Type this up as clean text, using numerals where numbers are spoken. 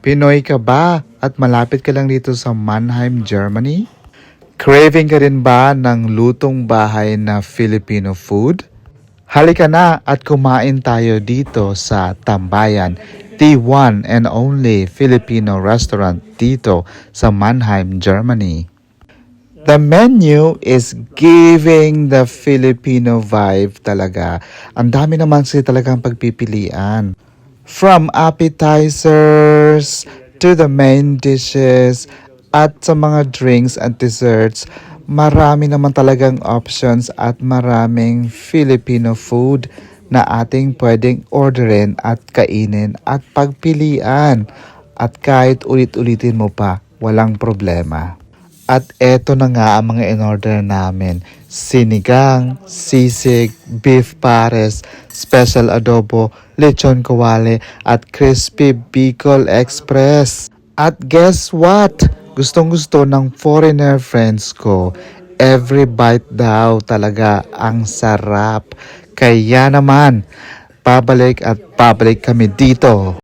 Pinoy ka ba at malapit ka lang dito sa Mannheim, Germany? Craving ka rin ba ng lutong bahay na Filipino food? Halika na at kumain tayo dito sa Tambayan, the one and only Filipino restaurant dito sa Mannheim, Germany. The menu is giving the Filipino vibe talaga. Ang dami naman sila talagang pagpipilian. From appetizers to the main dishes at sa mga drinks at desserts, marami naman talagang options at maraming Filipino food na ating pwedeng orderin at kainin at pagpilian. At kahit ulit-ulitin mo pa, walang problema. At eto na nga ang mga in-order namin. Sinigang, sisig, beef pares, special adobo, lechon kawale, at crispy Bicol Express. At guess what? Gustong gusto ng foreigner friends ko. Every bite daw talaga ang sarap. Kaya naman, pabalik at pabalik kami dito.